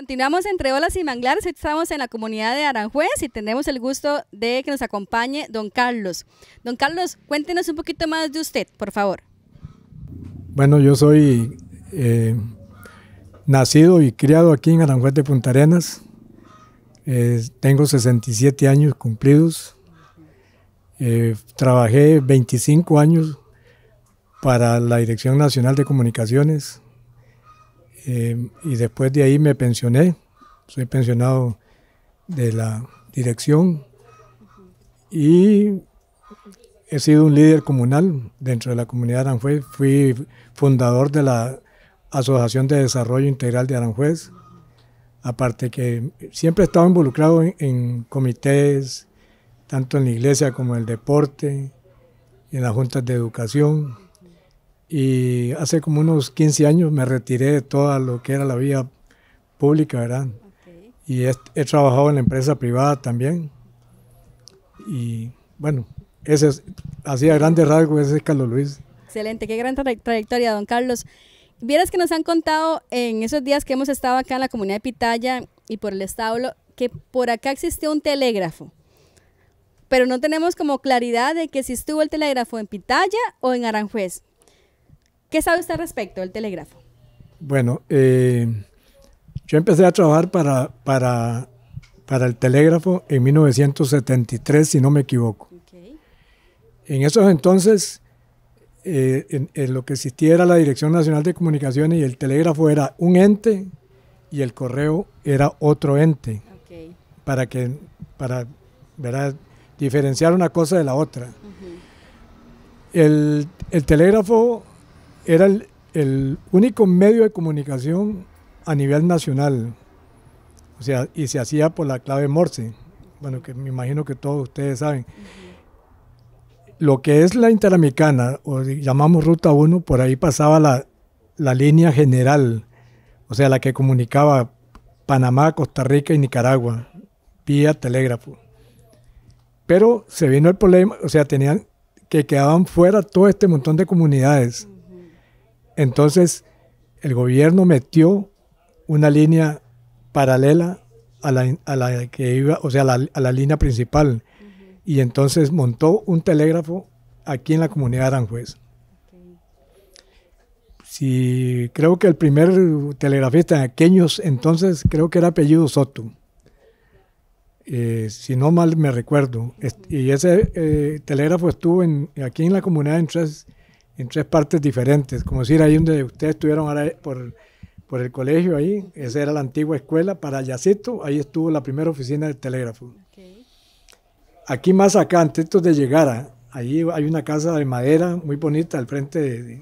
Continuamos entre olas y manglares. Hoy estamos en la comunidad de Aranjuez y tenemos el gusto de que nos acompañe don Carlos. Don Carlos, cuéntenos un poquito más de usted, por favor. Bueno, yo soy nacido y criado aquí en Aranjuez de Punta Arenas. Tengo 67 años cumplidos. Trabajé 25 años para la Dirección Nacional de Comunicaciones. Y después de ahí me pensioné, soy pensionado de la dirección y he sido un líder comunal dentro de la comunidad de Aranjuez. Fui fundador de la Asociación de Desarrollo Integral de Aranjuez, aparte que siempre he estado involucrado en comités, tanto en la iglesia como en el deporte, en las juntas de educación. Y hace como unos 15 años me retiré de todo lo que era la vida pública, ¿verdad? Okay. Y he trabajado en la empresa privada también. Y bueno, así a grandes rasgos, ese es Carlos Luis. Excelente, qué gran trayectoria, don Carlos. Vieras que nos han contado en esos días que hemos estado acá en la comunidad de Pitaya y por el establo, que por acá existió un telégrafo. Pero no tenemos como claridad de que si estuvo el telégrafo en Pitaya o en Aranjuez. ¿Qué sabe usted al respecto del telégrafo? Bueno, yo empecé a trabajar para el telégrafo en 1973, si no me equivoco. Okay. En esos entonces, en lo que existía era la Dirección Nacional de Comunicaciones y el telégrafo era un ente y el correo era otro ente. Okay. Para ¿verdad?, diferenciar una cosa de la otra. El telégrafo era el único medio de comunicación a nivel nacional, o sea, y se hacía por la clave Morse, bueno, que me imagino que todos ustedes saben. Lo que es la Interamericana, o llamamos Ruta 1, por ahí pasaba la línea general, o sea, la que comunicaba Panamá, Costa Rica y Nicaragua, vía telégrafo. Pero se vino el problema, o sea, quedaban fuera todo este montón de comunidades. Entonces, el gobierno metió una línea paralela a la que iba, o sea, a la línea principal. Y entonces montó un telégrafo aquí en la comunidad de Aranjuez. Sí, creo que el primer telegrafista en aquellos entonces, creo que era apellido Soto. Si no mal me recuerdo. Y ese telégrafo estuvo aquí en la comunidad en tres partes diferentes, como decir, ahí donde ustedes estuvieron ahora por el colegio, ahí, esa era la antigua escuela, para Yacito, ahí estuvo la primera oficina del telégrafo. Okay. Aquí más acá, antes de llegar, ahí hay una casa de madera muy bonita, al frente de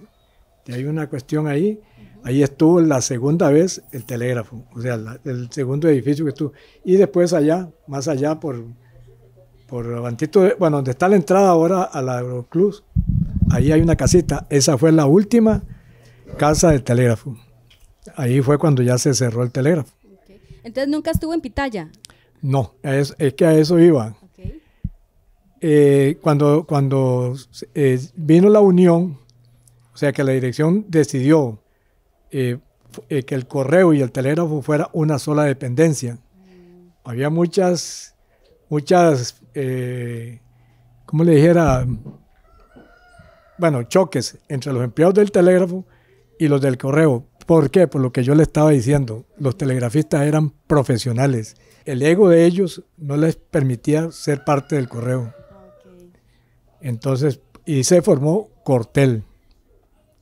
hay una cuestión ahí, ahí estuvo la segunda vez el telégrafo, o sea, el segundo edificio que estuvo, y después allá, más allá, por Antito, bueno, donde está la entrada ahora a la Euroclub, ahí hay una casita, esa fue la última casa del telégrafo. Ahí fue cuando ya se cerró el telégrafo. Okay. Entonces, ¿nunca estuvo en Pitaya? No, es que a eso iba. Okay. Cuando vino la unión, o sea que la dirección decidió que el correo y el telégrafo fuera una sola dependencia. Había muchas, ¿cómo le dijera? Bueno, choques entre los empleados del telégrafo y los del correo. ¿Por qué? Por lo que yo le estaba diciendo, los telegrafistas eran profesionales. El ego de ellos no les permitía ser parte del correo. Okay. Entonces, y se formó Cortel.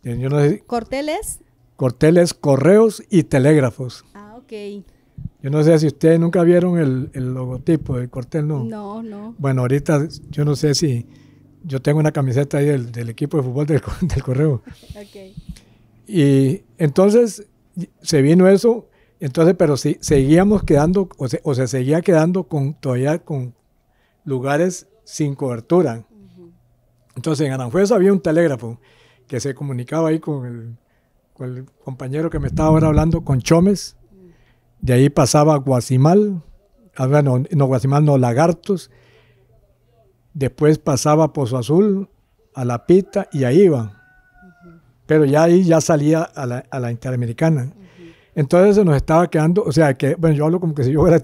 Yo no sé, ¿Cortel es? Cortel es correos y telégrafos. Ah, ok. Yo no sé si ustedes nunca vieron el logotipo de Cortel, ¿no? No, no. Bueno, ahorita yo no sé si... Yo tengo una camiseta ahí del equipo de fútbol del correo. Okay. Y entonces se vino eso, entonces, pero sí, seguíamos quedando, o se seguía quedando todavía con lugares sin cobertura. Entonces en Aranjuez había un telégrafo que se comunicaba ahí con el compañero que me estaba ahora hablando, con Chomes. De ahí pasaba Guasimal, no Guasimal, no, Lagartos. Después pasaba Pozo Azul, a La Pita, y ahí iba. Pero ya ahí ya salía a la Interamericana. Entonces se nos estaba quedando, o sea, que, bueno, yo hablo como que si yo fuera,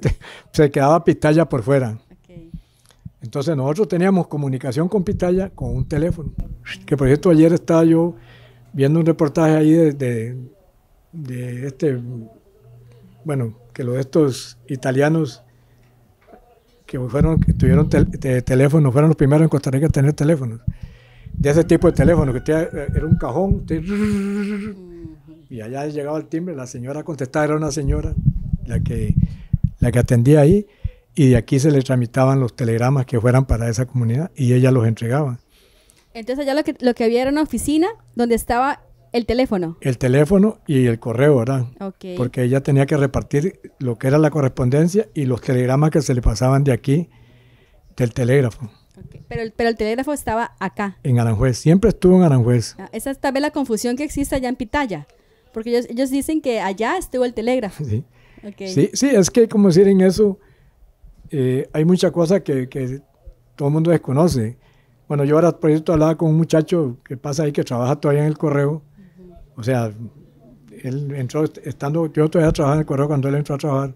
se quedaba Pitaya por fuera. Ok. Entonces nosotros teníamos comunicación con Pitaya con un teléfono. Que por cierto, ayer estaba yo viendo un reportaje ahí de este, bueno, que los de estos italianos que tuvieron teléfono, fueron los primeros en Costa Rica a tener teléfonos. De ese tipo de teléfono, que era un cajón, y allá llegaba el timbre, la señora contestaba, era una señora la que atendía ahí, y de aquí se le tramitaban los telegramas que fueran para esa comunidad, y ella los entregaba. Entonces allá lo que había era una oficina donde estaba el teléfono. El teléfono y el correo, ¿verdad? Okay. Porque ella tenía que repartir lo que era la correspondencia y los telegramas que se le pasaban de aquí, del telégrafo. Okay. Pero el telégrafo estaba acá. En Aranjuez, siempre estuvo en Aranjuez. Esa es tal vez la confusión que existe allá en Pitaya, porque ellos dicen que allá estuvo el telégrafo. Sí, Okay. sí, es que como decir en eso, hay muchas cosas que todo el mundo desconoce. Bueno, yo ahora por ejemplo hablaba con un muchacho que pasa ahí que trabaja todavía en el correo. O sea, él entró yo todavía trabajaba en el correo cuando él entró a trabajar.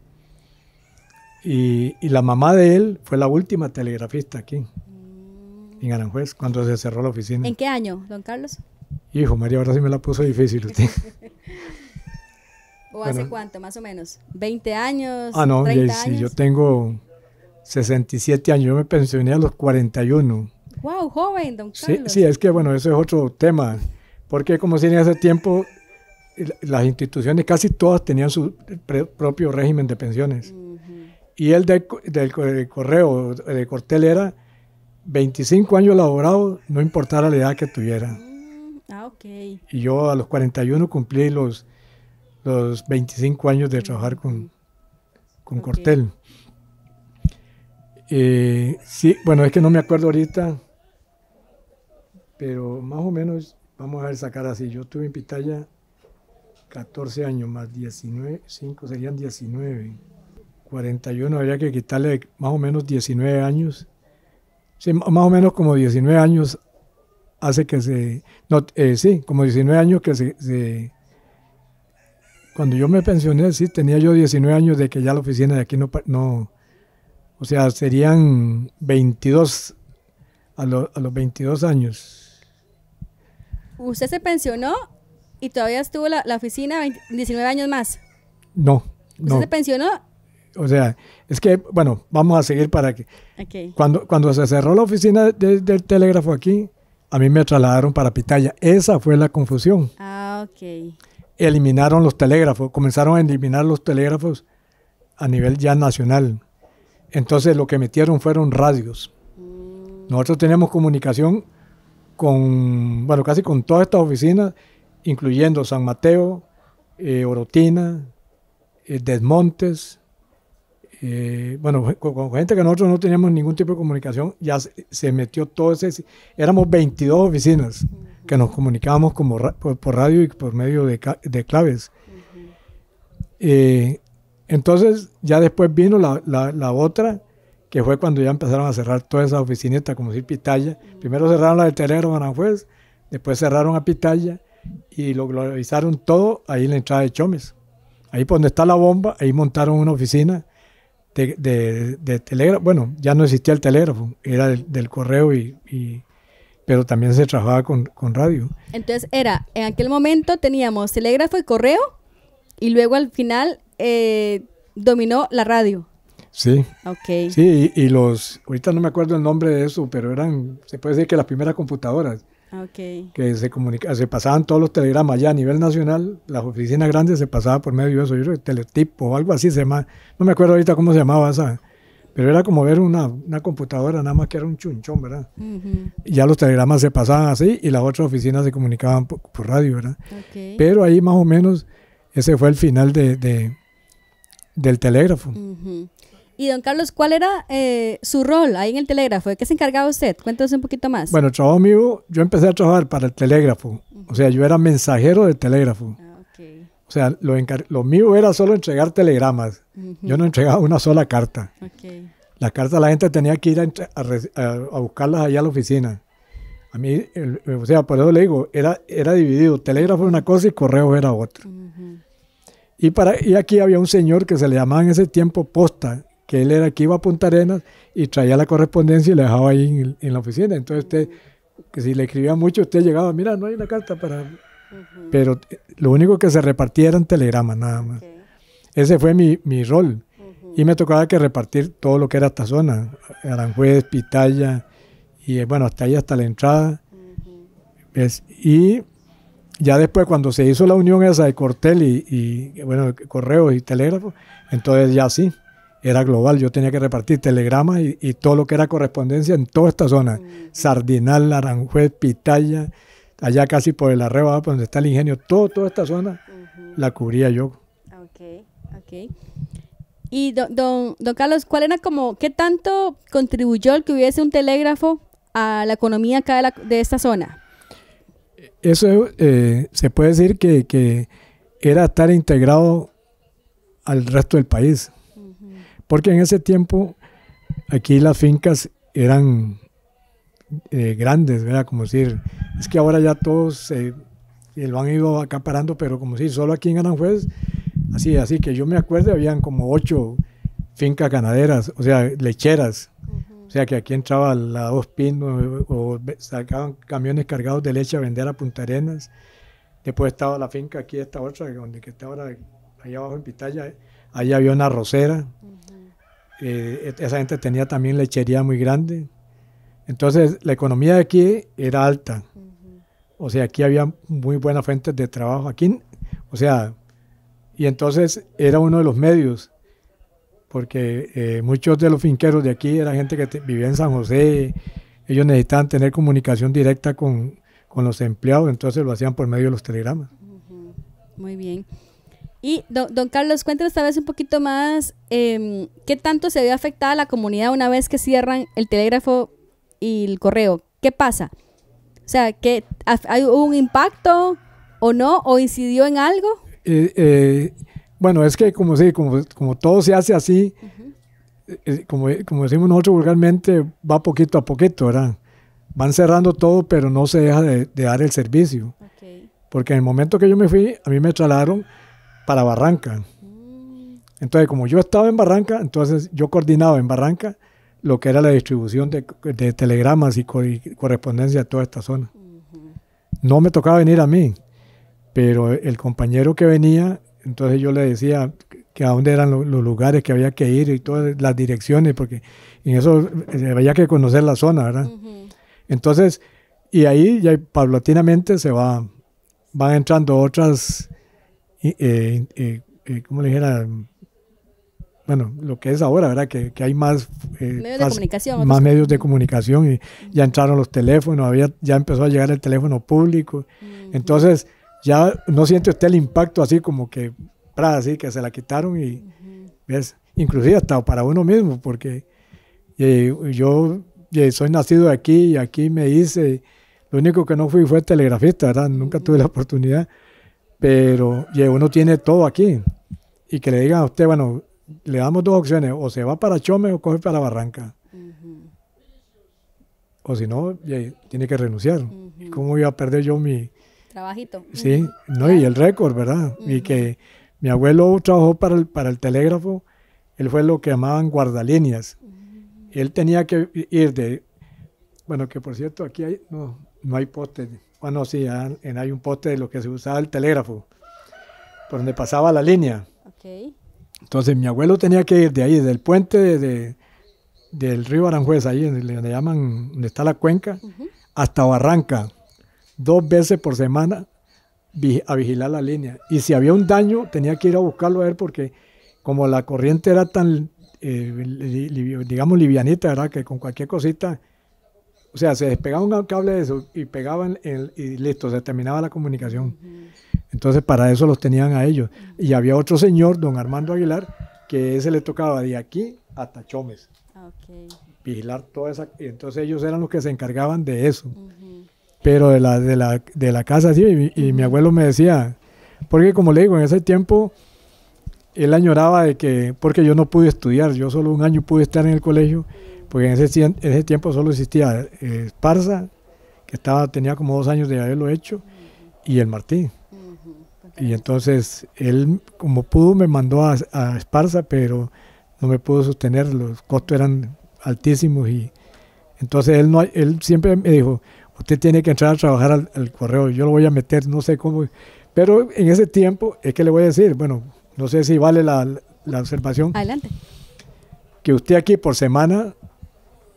Y la mamá de él fue la última telegrafista aquí, en Aranjuez, cuando se cerró la oficina. ¿En qué año, don Carlos? Hijo, María, ahora sí me la puso difícil usted. ¿O hace cuánto, más o menos? ¿20 años? Ah, no, 30 sí, años? yo tengo 67 años, yo me pensioné a los 41. ¡Wow, joven, don Carlos! Sí, es que bueno, eso es otro tema, porque como si en ese tiempo las instituciones casi todas tenían su propio régimen de pensiones. Y el del correo, de Cortel, era 25 años laborados, no importara la edad que tuviera. Ok. Y yo a los 41 cumplí los 25 años de trabajar con Okay. Cortel. Sí, bueno, es que no me acuerdo ahorita, pero más o menos, vamos a ver, sacar así. Yo estuve en Pitaya 14 años más 19, 5 serían 19. 41 habría que quitarle más o menos 19 años. Sí, más o menos como 19 años hace que sí, como 19 años que cuando yo me pensioné, sí, tenía yo 19 años de que ya la oficina de aquí no o sea, serían 22 a los 22 años. ¿Usted se pensionó y todavía estuvo la oficina 19 años más? No. ¿Usted se pensionó? O sea, es que, bueno, vamos a seguir para que... Okay. Cuando se cerró la oficina del telégrafo aquí, a mí me trasladaron para Pitaya. Esa fue la confusión. Ah, ok. Eliminaron los telégrafos, comenzaron a eliminar los telégrafos a nivel ya nacional. Entonces lo que metieron fueron radios. Nosotros teníamos comunicación bueno, casi con todas estas oficinas, incluyendo San Mateo, Orotina, Desmontes, bueno, con gente que nosotros no teníamos ningún tipo de comunicación, ya se metió todo ese... Éramos 22 oficinas que nos comunicábamos por radio y por medio de claves. Entonces, ya después vino la otra, que fue cuando ya empezaron a cerrar todas esas oficinitas, como decir Pitaya. Primero cerraron la de Telégrafo en Aranjuez, después cerraron a Pitaya y lo globalizaron todo ahí en la entrada de Chomes. Ahí por donde está la bomba, ahí montaron una oficina de telégrafo. Bueno, ya no existía el telégrafo, era del correo, pero también se trabajaba con radio. Entonces en aquel momento teníamos telégrafo y correo, y luego al final dominó la radio. Sí. Okay. Sí, ahorita no me acuerdo el nombre de eso, pero se puede decir que las primeras computadoras. Okay. Que se pasaban todos los telegramas ya a nivel nacional, las oficinas grandes se pasaban por medio de eso, yo creo que Teletipo o algo así se llama, no me acuerdo ahorita cómo se llamaba esa, pero era como ver una computadora, nada más que era un chunchón, ¿verdad? Y ya los telegramas se pasaban así y las otras oficinas se comunicaban por radio, ¿verdad? Okay. Pero ahí más o menos ese fue el final del telégrafo. Y don Carlos, ¿cuál era su rol ahí en el telégrafo? ¿De qué se encargaba usted? Cuéntanos un poquito más. Bueno, el trabajo mío, yo empecé a trabajar para el telégrafo. O sea, yo era mensajero del telégrafo. Okay. O sea, lo mío era solo entregar telegramas. Yo no entregaba una sola carta. Okay. Las cartas la gente tenía que ir a buscarlas allá a la oficina. A mí, o sea, por eso le digo, era dividido. Telégrafo era una cosa y correo era otra. Y aquí había un señor que se le llamaba en ese tiempo posta, que él era que iba a Punta Arenas y traía la correspondencia y la dejaba ahí en la oficina. Entonces usted, que si le escribía mucho, usted llegaba, mira, no hay una carta para... Pero lo único que se repartía eran telegramas, nada más. Ese fue mi rol. Y me tocaba que repartir todo lo que era esta zona, Aranjuez, Pitaya, y bueno, hasta ahí, hasta la entrada. ¿Ves? Y ya después, cuando se hizo la unión esa de Cortel y bueno, correos y telégrafos, entonces ya sí, era global. Yo tenía que repartir telegramas y todo lo que era correspondencia en toda esta zona. Sardinal, Aranjuez, Pitaya, allá casi por el Arreo, por donde está el ingenio, toda esta zona la cubría yo. Ok. Y don Carlos, ¿cuál era qué tanto contribuyó el que hubiese un telégrafo a la economía acá de esta zona? Eso se puede decir que era estar integrado al resto del país. Porque en ese tiempo aquí las fincas eran grandes, ¿verdad? Como decir, es que ahora ya todos lo han ido acaparando, pero como decir, solo aquí en Aranjuez, así que yo me acuerdo, habían como 8 fincas ganaderas, o sea, lecheras. O sea, que aquí entraba la Dos Pinos o sacaban camiones cargados de leche a vender a Punta Arenas. Después estaba la finca aquí, esta otra, que está ahora allá abajo en Pitaya. Ahí había una arrocera. Esa gente tenía también lechería muy grande. Entonces, la economía de aquí era alta. O sea, aquí había muy buenas fuentes de trabajo. Aquí, o sea, y entonces era uno de los medios, porque muchos de los finqueros de aquí era gente que vivía en San José. Ellos necesitaban tener comunicación directa con los empleados, entonces lo hacían por medio de los telegramas. Muy bien. Y don Carlos, cuéntanos esta vez un poquito más, ¿qué tanto se ve afectada la comunidad una vez que cierran el telégrafo y el correo? ¿Qué pasa? O sea, ¿hubo un impacto o no? ¿O incidió en algo? Bueno, es que como todo se hace así, como decimos nosotros vulgarmente, va poquito a poquito, ¿verdad? Van cerrando todo, pero no se deja de dar el servicio. Porque en el momento que yo me fui, a mí me trasladaron para Barranca. Entonces, como yo estaba en Barranca, entonces yo coordinaba en Barranca lo que era la distribución de telegramas y correspondencia a toda esta zona. No me tocaba venir a mí, pero el compañero que venía, entonces yo le decía que a dónde eran los lugares que había que ir y todas las direcciones, porque en eso había que conocer la zona, ¿verdad? Entonces, y ahí ya paulatinamente van entrando otras, ¿cómo le dijera? Bueno, lo que es ahora, ¿verdad? Que hay más medios de comunicación y ya entraron los teléfonos, ya empezó a llegar el teléfono público. Entonces, ya no siente usted el impacto así como que, así que se la quitaron y, ¿ves? Inclusive hasta para uno mismo, porque yo soy nacido aquí y aquí me hice, lo único que no fue telegrafista, ¿verdad? Nunca tuve la oportunidad, pero uno tiene todo aquí. Y que le digan a usted, bueno, le damos 2 opciones, o se va para Chome o coge para Barranca. O si no, tiene que renunciar. ¿Y cómo iba a perder yo mi trabajito? Sí, no, y el récord, ¿verdad? Y que mi abuelo trabajó para el telégrafo, él fue lo que llamaban guardalíneas. Él tenía que ir bueno, que por cierto, aquí no hay poste. Bueno, sí, hay un poste de lo que se usaba el telégrafo, por donde pasaba la línea. Entonces mi abuelo tenía que ir de ahí, del puente del río Aranjuez, ahí donde está la cuenca, hasta Barranca, 2 veces por semana a vigilar la línea. Y si había un daño, tenía que ir a buscarlo a ver, porque como la corriente era tan, digamos, livianita, ¿verdad? Que con cualquier cosita, o sea, se despegaba un cable de eso y pegaban y listo, se terminaba la comunicación. Entonces, para eso los tenían a ellos. Y había otro señor, don Armando Aguilar, que ese le tocaba de aquí hasta Chomes. Vigilar toda esa. Y entonces ellos eran los que se encargaban de eso. Pero de la casa, sí. Y mi abuelo me decía, porque como le digo, en ese tiempo, él añoraba porque yo no pude estudiar. Yo solo 1 año pude estar en el colegio, porque en ese tiempo solo existía Esparza, que tenía como 2 años de haberlo hecho, y el Martí. Y entonces él, como pudo, me mandó a Esparza, pero no me pudo sostener, los costos eran altísimos. Y entonces él siempre me dijo, usted tiene que entrar a trabajar al correo, yo lo voy a meter, no sé cómo. Pero en ese tiempo, es que le voy a decir, bueno, no sé si vale la observación. Adelante. Que usted aquí por semana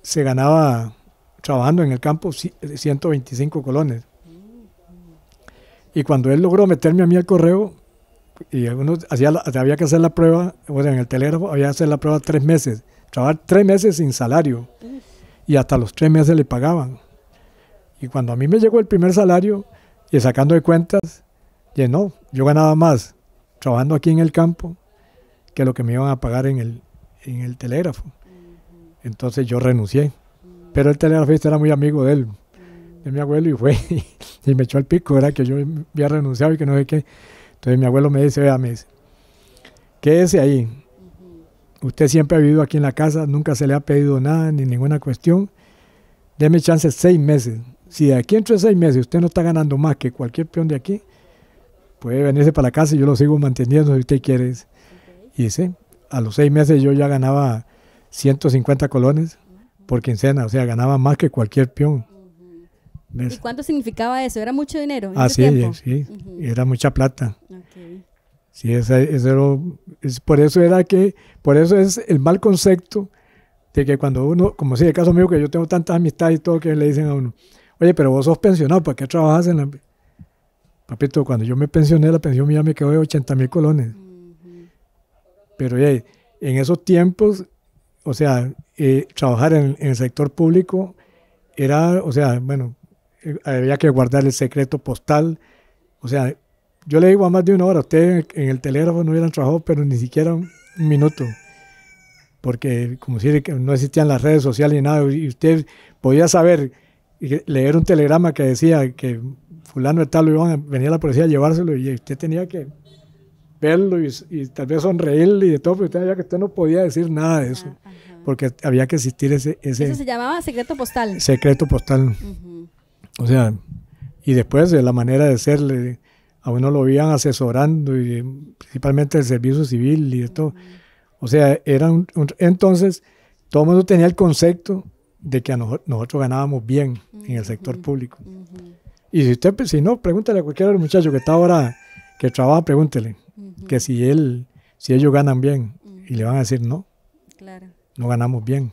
se ganaba trabajando en el campo 125 colones. Y cuando él logró meterme a mí al correo, y uno había que hacer la prueba, o sea, en el telégrafo había que hacer la prueba 3 meses, trabajar 3 meses sin salario, y hasta los 3 meses le pagaban. Y cuando a mí me llegó el primer salario, y sacando de cuentas, ya no, yo ganaba más trabajando aquí en el campo que lo que me iban a pagar en el telégrafo. Entonces yo renuncié. Pero el telegrafista era muy amigo de él, de mi abuelo, y fue y me echó al pico, era que yo había renunciado y que no sé qué. Entonces mi abuelo me dice, vea, quédese ahí. Usted siempre ha vivido aquí en la casa, nunca se le ha pedido nada, ni ninguna cuestión. Deme chance 6 meses. Si de aquí entre 6 meses usted no está ganando más que cualquier peón de aquí, puede venirse para la casa y yo lo sigo manteniendo si usted quiere. Y sí, a los 6 meses yo ya ganaba 150 colones por quincena, o sea, ganaba más que cualquier peón. ¿Y cuánto significaba eso? ¿Era mucho dinero? Sí, era mucha plata. Okay. Sí, por eso es el mal concepto de que cuando uno, como si el caso mío, que yo tengo tantas amistades y todo, que le dicen a uno, oye, pero vos sos pensionado, ¿para qué trabajas en la...? Papito, cuando yo me pensioné, la pensión mía me quedó de 80,000 colones. Pero en esos tiempos, o sea, trabajar en el sector público era, o sea, bueno, había que guardar el secreto postal. O sea, yo le digo a más de una hora, ustedes en el telégrafo no hubieran trabajado, pero ni siquiera un minuto. Porque como si no existían las redes sociales ni nada, y usted podía saber, leer un telegrama que decía que fulano de tal venía la policía a llevárselo, y usted tenía que verlo y tal vez sonreírle y de todo, pero usted sabía que usted no podía decir nada de eso, porque había que existir ese... Eso se llamaba secreto postal. Secreto postal. O sea, y después de la manera de ser, a uno lo iban asesorando, y principalmente el servicio civil y de todo. O sea, entonces todo el mundo tenía el concepto de que nosotros ganábamos bien en el sector público. Y si no, pregúntale a cualquiera de los muchachos que está ahora, que trabaja, pregúntele que si ellos ganan bien, y le van a decir no, claro, no ganamos bien.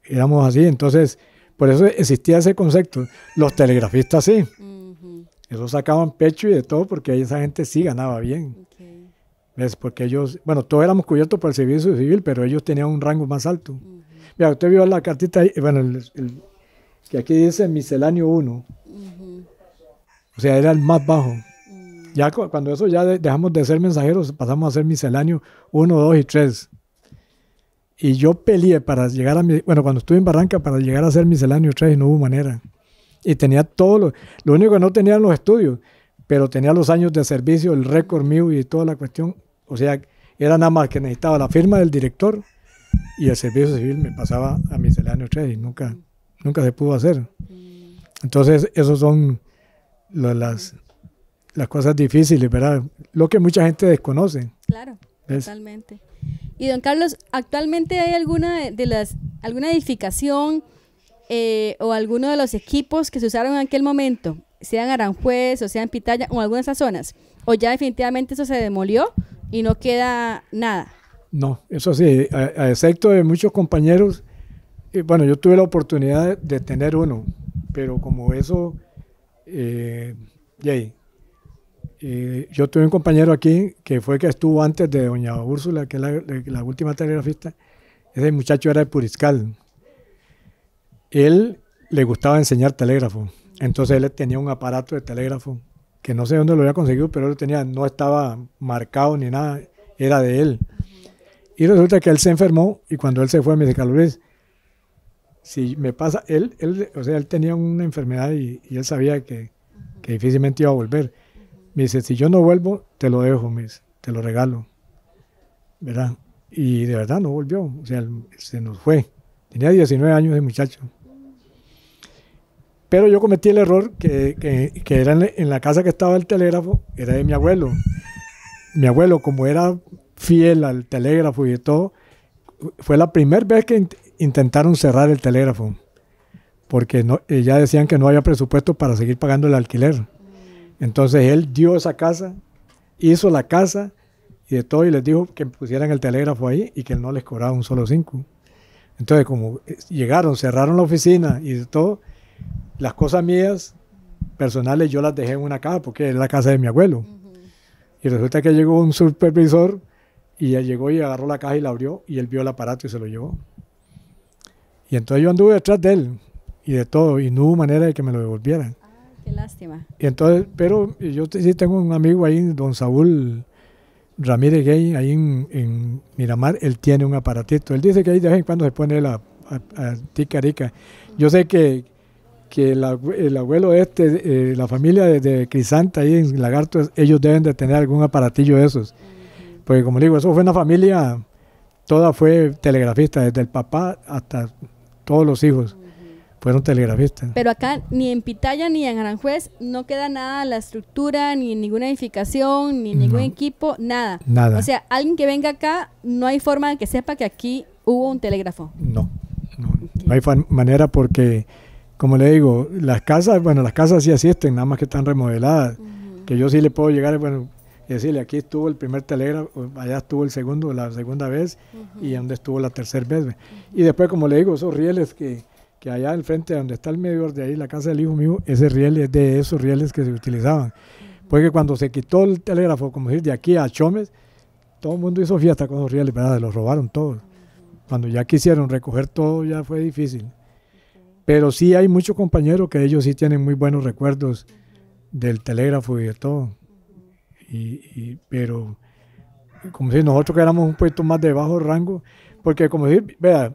Éramos así, entonces por eso existía ese concepto. Los telegrafistas sí, esos sacaban pecho y de todo, porque esa gente sí ganaba bien. ¿Ves? Porque ellos, bueno, todos éramos cubiertos por el servicio civil, pero ellos tenían un rango más alto. Mira, usted vio la cartita ahí, bueno, que aquí dice misceláneo 1. O sea, era el más bajo. Ya cuando eso ya dejamos de ser mensajeros, pasamos a ser misceláneo 1, 2 y 3. Y yo peleé para llegar cuando estuve en Barranca, para llegar a ser misceláneo 3, y no hubo manera. Y tenía todo lo único que no tenía eran los estudios, pero tenía los años de servicio, el récord mío y toda la cuestión. O sea, era nada más que necesitaba la firma del director, y el servicio civil me pasaba a misceláneo 3, y nunca se pudo hacer. Entonces, esos son las cosas difíciles, ¿verdad? Lo que mucha gente desconoce. Claro, totalmente. Y don Carlos, ¿actualmente hay alguna edificación o alguno de los equipos que se usaron en aquel momento, sea en Aranjuez o sea en Pitaya o en alguna de esas zonas? ¿O ya definitivamente eso se demolió y no queda nada? No, eso sí, a excepto de muchos compañeros, bueno, yo tuve la oportunidad de tener uno, pero como eso, yo tuve un compañero aquí que fue que estuvo antes de doña Úrsula, que es la última telegrafista. Ese muchacho era de Puriscal. Él le gustaba enseñar telégrafo, entonces él tenía un aparato de telégrafo que no sé dónde lo había conseguido, pero él lo tenía, no estaba marcado ni nada, era de él. Y resulta que él se enfermó, y cuando él se fue me dice, Carlos Luis, si me pasa, o sea, él tenía una enfermedad y él sabía que difícilmente iba a volver. Me dice, si yo no vuelvo, te lo dejo, te lo regalo, ¿verdad? Y de verdad no volvió, o sea, se nos fue. Tenía 19 años de muchacho. Pero yo cometí el error que era en la casa que estaba el telégrafo, era de mi abuelo. Mi abuelo, como era fiel al telégrafo y de todo, fue la primera vez que intentaron cerrar el telégrafo, porque ya decían que no había presupuesto para seguir pagando el alquiler. Entonces él dio esa casa, hizo la casa y de todo, y les dijo que pusieran el telégrafo ahí y que no les cobraba un solo 5. Entonces, como llegaron, cerraron la oficina y de todo, las cosas mías personales yo las dejé en una caja porque es la casa de mi abuelo. Y resulta que llegó un supervisor y él llegó y agarró la caja y la abrió y él vio el aparato y se lo llevó. Y entonces yo anduve detrás de él y de todo y no hubo manera de que me lo devolvieran. Qué lástima. Y entonces, pero yo sí tengo un amigo ahí, don Saúl Ramírez Gay, ahí en Miramar. Él tiene un aparatito. Él dice que ahí de vez en cuando se pone él a ticarica. Yo sé que el abuelo la familia de Crisanta ahí en Lagarto, ellos deben de tener algún aparatillo de esos. Porque como digo, eso fue una familia, toda fue telegrafista, desde el papá hasta todos los hijos fueron telegrafistas. Pero acá ni en Pitaya ni en Aranjuez no queda nada, la estructura, ni ninguna edificación, ni ningún equipo, nada. Nada. O sea, alguien que venga acá, no hay forma de que sepa que aquí hubo un telégrafo. No hay manera porque, como le digo, las casas sí existen, nada más que están remodeladas. Que yo sí le puedo llegar, y decirle, aquí estuvo el primer telégrafo, allá estuvo el segundo, la segunda vez, y donde estuvo la tercera vez. Y después, como le digo, esos rieles que allá al frente, donde está el medidor de ahí, la casa del hijo mío, ese riel es de esos rieles que se utilizaban. Porque cuando se quitó el telégrafo, como decir, de aquí a Chomes, todo el mundo hizo fiesta con esos rieles, ¿verdad? Se los robaron todos. Cuando ya quisieron recoger todo, ya fue difícil. Pero sí hay muchos compañeros que ellos sí tienen muy buenos recuerdos del telégrafo y de todo. Pero, como si nosotros que éramos un poquito más de bajo rango, porque como decir, vea,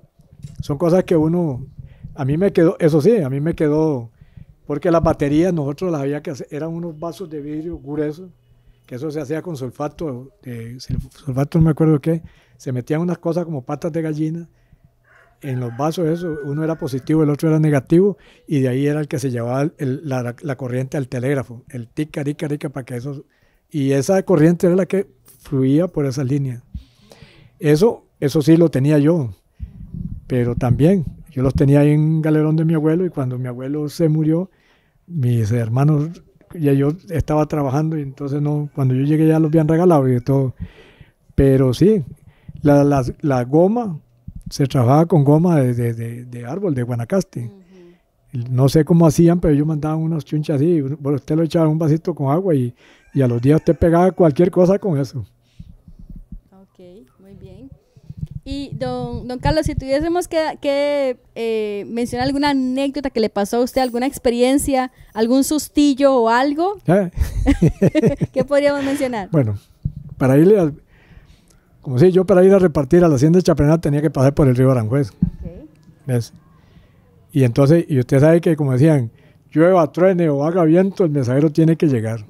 son cosas que a mí me quedó, porque las baterías nosotros las había que hacer, eran unos vasos de vidrio gruesos, que eso se hacía con sulfato, sulfato no me acuerdo qué, se metían unas cosas como patas de gallina en los vasos, eso, uno era positivo, el otro era negativo, y de ahí era el que se llevaba la corriente al telégrafo, el tic, rica, para que eso, y esa corriente era la que fluía por esas líneas. Eso sí lo tenía yo, pero también yo los tenía ahí en un galerón de mi abuelo, y cuando mi abuelo se murió, mis hermanos, ya yo estaba trabajando, y entonces cuando yo llegué ya los habían regalado y de todo. Pero sí, la goma, se trabajaba con goma de árbol, de Guanacaste. No sé cómo hacían, pero ellos mandaban unos chunchas así, usted lo echaba en un vasito con agua y a los días usted pegaba cualquier cosa con eso. Ok, muy bien. Y don Carlos, si tuviésemos que mencionar alguna anécdota que le pasó a usted, alguna experiencia, algún sustillo o algo, ¿qué podríamos mencionar? Bueno, para ir a repartir a la hacienda de Chaprenal tenía que pasar por el río Aranjuez. Okay. ¿Ves? Y entonces, y usted sabe que como decían, llueva, truene o haga viento, el mensajero tiene que llegar.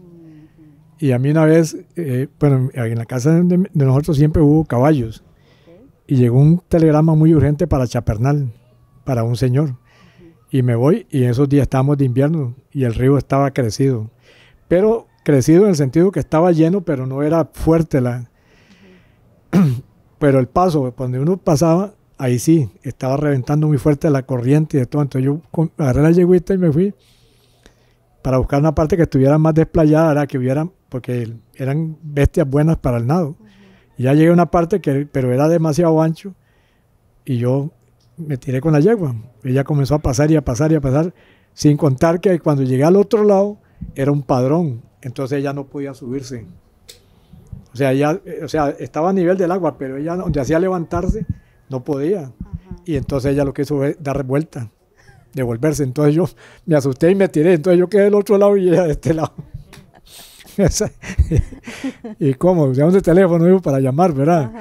Y a mí una vez, en la casa de nosotros siempre hubo caballos. Y llegó un telegrama muy urgente para Chapernal, para un señor. Y me voy, y en esos días estábamos de invierno, y el río estaba crecido. Pero crecido en el sentido que estaba lleno, pero no era fuerte pero el paso, donde uno pasaba, ahí sí, estaba reventando muy fuerte la corriente y de todo. Entonces yo agarré la yegüita y me fui para buscar una parte que estuviera más desplayada, porque eran bestias buenas para el nado. Y ya llegué a una parte pero era demasiado ancho, y yo me tiré con la yegua. Ella comenzó a pasar y a pasar y a pasar, sin contar que cuando llegué al otro lado era un padrón, entonces ella no podía subirse. O sea, estaba a nivel del agua, pero ella donde hacía levantarse no podía. Y entonces ella lo que hizo fue dar vuelta, devolverse. Entonces yo me asusté y me tiré. Entonces yo quedé del otro lado y ella de este lado. ¿Y cómo? Usamos el teléfono para llamar, ¿verdad?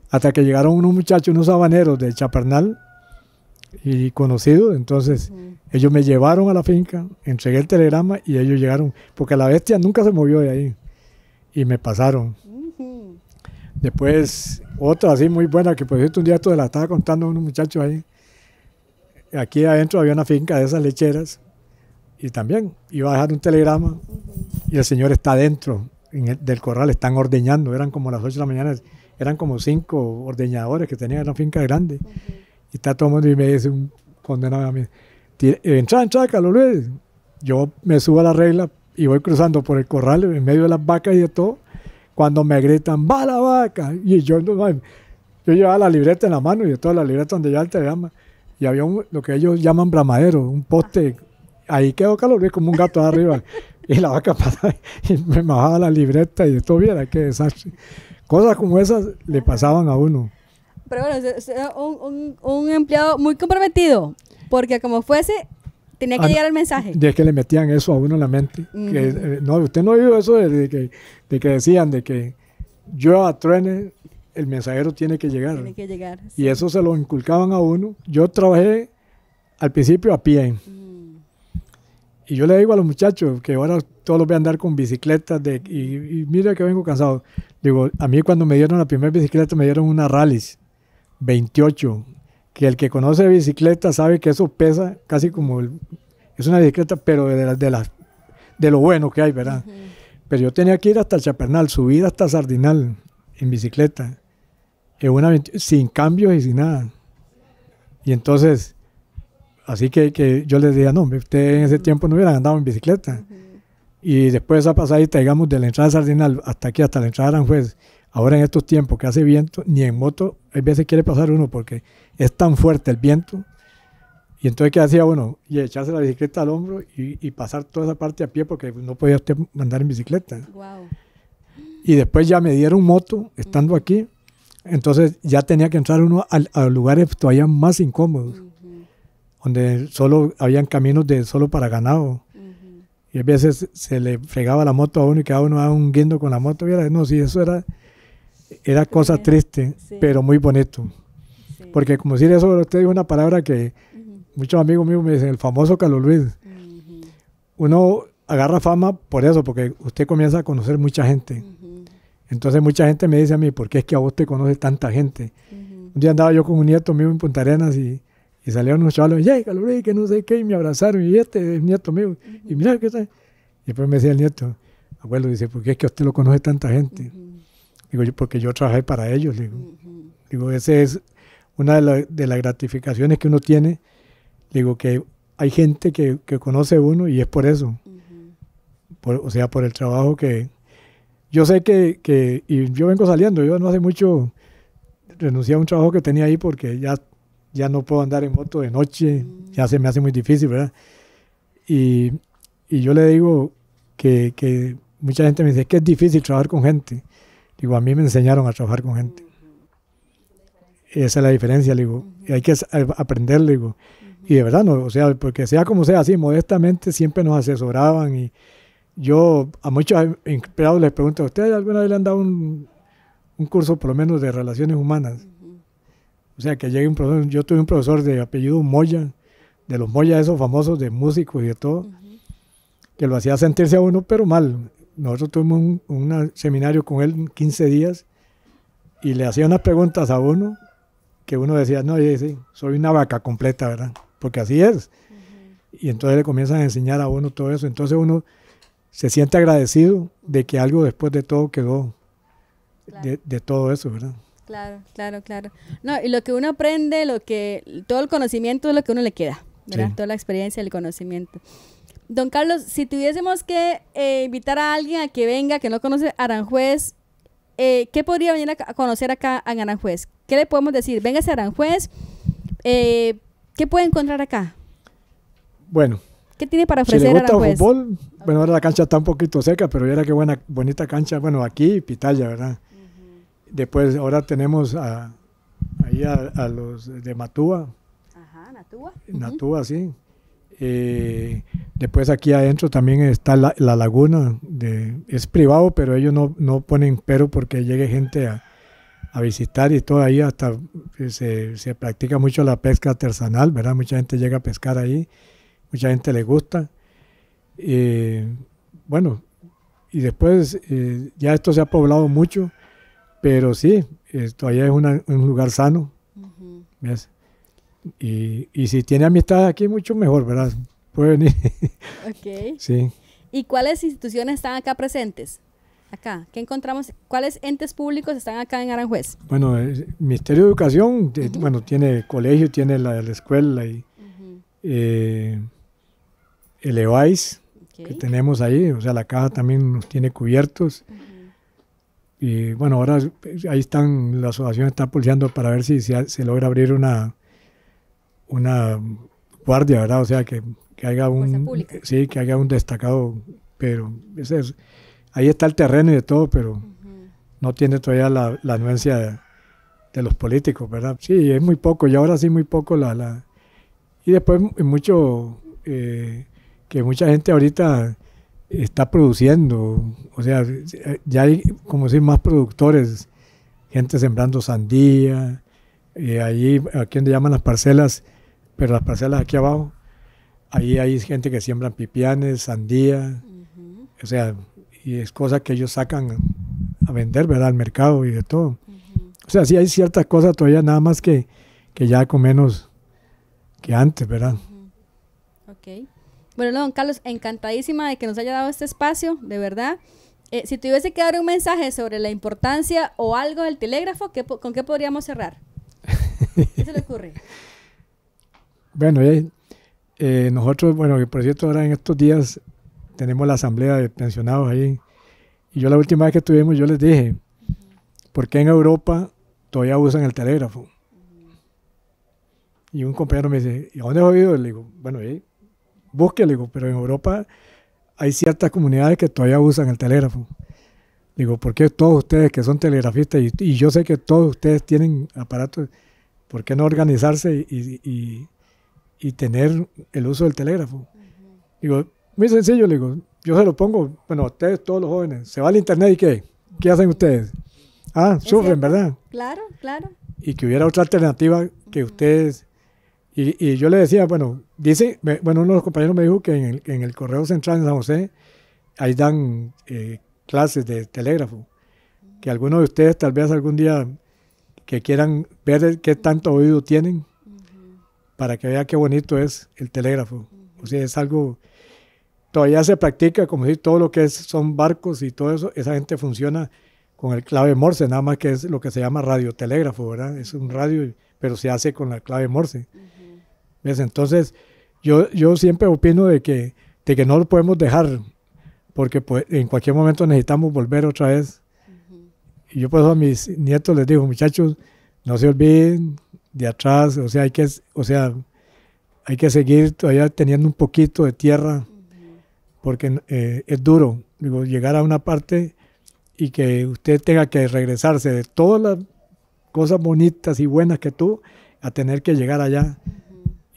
Hasta que llegaron unos muchachos, unos habaneros de Chapernal y conocidos. Entonces ellos me llevaron a la finca, entregué el telegrama y ellos llegaron, porque la bestia nunca se movió de ahí, y me pasaron. Después otra así muy buena, que por cierto un día esto la estaba contando a unos muchachos ahí. Aquí adentro había una finca de esas lecheras, y también iba a dejar un telegrama y el señor está dentro del corral, están ordeñando, eran como las 8 de la mañana, eran como 5 ordeñadores que tenían una finca grande. Y está todo el mundo y me dice un condenado a mí, entra, Carlos Luis. Yo me subo a la regla y voy cruzando por el corral en medio de las vacas y de todo, cuando me gritan, ¡va la vaca! Y yo llevaba la libreta en la mano y de toda la libreta donde ya el telegrama, y había lo que ellos llaman bramadero, un poste, ahí quedó Carlos Luis como un gato de arriba, y la vaca pasaba y me bajaba la libreta y de todo, viera qué desastre. Cosas como esas le pasaban a uno. Pero bueno, un empleado muy comprometido, porque como fuese, tenía que llegar el mensaje. De que le metían eso a uno en la mente. Que, no, usted no ha oído eso de que decían de que llueva, truene, el mensajero tiene que llegar. Tiene que llegar. Sí. Y eso se lo inculcaban a uno. Yo trabajé al principio a pie. Y yo le digo a los muchachos que ahora todos los voy a andar con bicicletas y mira que vengo cansado. Digo, a mí cuando me dieron la primera bicicleta me dieron una Rallys 28, que el que conoce bicicleta sabe que eso pesa casi como es una bicicleta, pero de lo bueno que hay, ¿verdad? Pero yo tenía que ir hasta el Chapernal, subir hasta Sardinal en bicicleta, sin cambios y sin nada. Y entonces, así que yo les decía, no, ustedes en ese tiempo no hubieran andado en bicicleta. Y después esa pasadita, digamos, de la entrada de Sardinal hasta aquí, hasta la entrada de Aranjuez, ahora en estos tiempos que hace viento, ni en moto, a veces quiere pasar uno porque es tan fuerte el viento. Y entonces, ¿qué hacía uno? Y echarse la bicicleta al hombro y pasar toda esa parte a pie porque no podía usted andar en bicicleta. Wow. Y después ya me dieron moto, estando aquí, entonces ya tenía que entrar uno a lugares todavía más incómodos, donde solo habían caminos solo para ganado. Y a veces se le fregaba la moto a uno y cada uno daba un guindo con la moto. No, sí, eso era cosa triste, sí, pero muy bonito. Sí. Porque como decir eso, usted dijo una palabra que muchos amigos míos me dicen, el famoso Carlos Luis. Uno agarra fama por eso, porque usted comienza a conocer mucha gente. Entonces mucha gente me dice a mí, ¿por qué es que a vos te conoce tanta gente? Un día andaba yo con un nieto mío en Punta Arenas y salieron unos chavales, ¡hey, Carlos Luis, que no sé qué! Y me abrazaron, y este es nieto mío. Y mira, ¿qué tal? Y después me decía el nieto, abuelo, dice, ¿por qué es que a usted lo conoce tanta gente? Digo, porque yo trabajé para ellos. Digo, esa es una de las gratificaciones que uno tiene. Digo, que hay gente que conoce a uno y es por eso. O sea, por el trabajo que... Yo sé y yo vengo saliendo, yo no hace mucho renuncié a un trabajo que tenía ahí porque ya no puedo andar en moto de noche, ya se me hace muy difícil, ¿verdad? Y yo le digo que mucha gente me dice, es que es difícil trabajar con gente. Digo, a mí me enseñaron a trabajar con gente. Esa es la diferencia, le digo. Y hay que aprender, le digo. Y de verdad, no, o sea, porque sea como sea, así, modestamente siempre nos asesoraban. Y yo a muchos empleados les pregunto, ¿ustedes alguna vez le han dado un curso por lo menos de relaciones humanas? O sea, que llegue un profesor. Yo tuve un profesor de apellido Moya, de los Moya esos famosos de músicos y de todo, que lo hacía sentirse a uno, pero mal. Nosotros tuvimos un seminario con él 15 días y le hacía unas preguntas a uno que uno decía, no, sí, soy una vaca completa, ¿verdad? Porque así es. Y entonces le comienzan a enseñar a uno todo eso. Entonces uno se siente agradecido de que algo después de todo quedó, claro, de todo eso, ¿verdad? Claro. No, y lo que uno aprende, todo el conocimiento es lo que uno le queda, ¿verdad? Sí. Toda la experiencia, el conocimiento. Don Carlos, si tuviésemos que invitar a alguien a que venga, que no conoce Aranjuez, ¿qué podría venir a conocer acá en Aranjuez? ¿Qué le podemos decir? Véngase a Aranjuez, ¿qué puede encontrar acá? Bueno. ¿Qué tiene para ofrecer Aranjuez? Si le gusta Aranjuez? Fútbol, bueno, ahora la cancha está un poquito seca, pero era que bonita cancha, bueno, aquí Pitaya, ¿verdad? Después ahora tenemos ahí a los de Matúa. Ajá, Natúa. Natúa, sí. Después aquí adentro también está la laguna, es privado, pero ellos no ponen pero porque llegue gente a visitar y todo ahí, hasta se practica mucho la pesca artesanal, ¿verdad? Mucha gente llega a pescar ahí, mucha gente le gusta. Bueno, y después ya esto se ha poblado mucho, pero sí, todavía es un lugar sano, ¿ves? Y si tiene amistad aquí, mucho mejor, ¿verdad? puede venir. Ok. Sí. ¿Y cuáles instituciones están acá presentes? Acá, ¿qué encontramos? ¿Cuáles entes públicos están acá en Aranjuez? Bueno, el Ministerio de Educación, bueno, tiene colegio, tiene la escuela y el EVAIS que tenemos ahí, o sea, la caja también nos tiene cubiertos. Y bueno, ahora ahí están, la asociación está pulseando para ver si se logra abrir una guardia, ¿verdad? O sea, que haya sí, que haya un destacado, pero ahí está el terreno y de todo, pero no tiene todavía la anuencia de los políticos, ¿verdad? Sí, es muy poco, y ahora sí muy poco y después mucho, que mucha gente ahorita está produciendo, o sea, ya hay, como decir, más productores, gente sembrando sandía, allí, aquí donde llaman las parcelas, pero las parcelas aquí abajo, ahí hay gente que siembran pipianes, sandía, o sea, y es cosa que ellos sacan a vender, ¿verdad?, al mercado y de todo. O sea, sí hay ciertas cosas todavía, nada más que ya con menos que antes, ¿verdad? Ok. Bueno, don Carlos, encantadísima de que nos haya dado este espacio, de verdad. Si tuviese que dar un mensaje sobre la importancia o algo del telégrafo, ¿con qué podríamos cerrar? ¿Qué se le ocurre? Bueno, nosotros, bueno, por cierto, ahora en estos días tenemos la asamblea de pensionados ahí. Y yo la última vez que estuvimos, yo les dije, ¿por qué en Europa todavía usan el telégrafo? Y un compañero me dice, ¿y a dónde has oído? Le digo, bueno, búsquelo, digo, pero en Europa hay ciertas comunidades que todavía usan el telégrafo. Digo, ¿por qué todos ustedes que son telegrafistas, y yo sé que todos ustedes tienen aparatos, ¿por qué no organizarse y tener el uso del telégrafo? Digo, muy sencillo, le digo, yo se lo pongo, bueno, ustedes todos los jóvenes, se va al internet y ¿qué hacen ustedes? Sufren, ¿verdad? Claro, claro. Y que hubiera otra alternativa que ustedes, y yo le decía, bueno, uno de los compañeros me dijo que en el Correo Central en San José, ahí dan clases de telégrafo, que algunos de ustedes tal vez algún día que quieran ver qué tanto oído tienen, para que vean qué bonito es el telégrafo. O sea, es algo, todavía se practica, como si todo lo que son barcos y todo eso, esa gente funciona con el clave Morse, nada más que es lo que se llama radiotelégrafo, ¿verdad? Es un radio, pero se hace con la clave Morse. ¿Ves? Entonces, yo siempre opino de que no lo podemos dejar, porque pues, en cualquier momento necesitamos volver otra vez. Y yo por eso a mis nietos les digo, muchachos, no se olviden de atrás, o sea, hay que seguir todavía teniendo un poquito de tierra, porque es duro, digo, llegar a una parte y que usted tenga que regresarse de todas las cosas bonitas y buenas que tuvo, a tener que llegar allá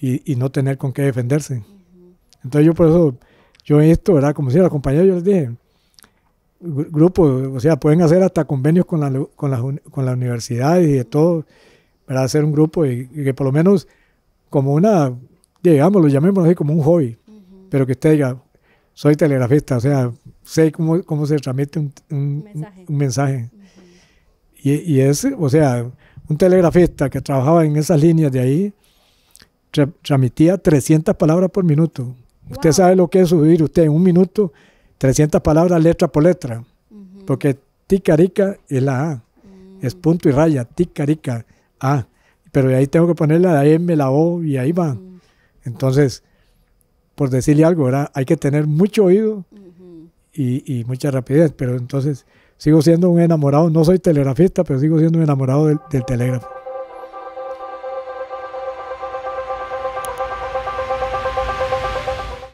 y no tener con qué defenderse. Entonces yo por eso, ¿verdad? Como si la compañía, yo les dije, grupos, o sea, pueden hacer hasta convenios con la universidad y de todo, para hacer un grupo y que por lo menos como digamos, lo llamémoslo así, como un hobby, pero que usted diga, soy telegrafista, o sea, sé cómo se transmite un mensaje. Y o sea, un telegrafista que trabajaba en esas líneas de ahí, transmitía 300 palabras por minuto. Wow. Usted sabe lo que es subir usted en un minuto 300 palabras letra por letra, porque ticarica es la A, es punto y raya, ticarica, A, pero de ahí tengo que poner la M, la O y ahí va. Entonces, por decirle algo, ¿verdad? Hay que tener mucho oído y mucha rapidez, pero entonces sigo siendo un enamorado, no soy telegrafista, pero sigo siendo un enamorado del telégrafo.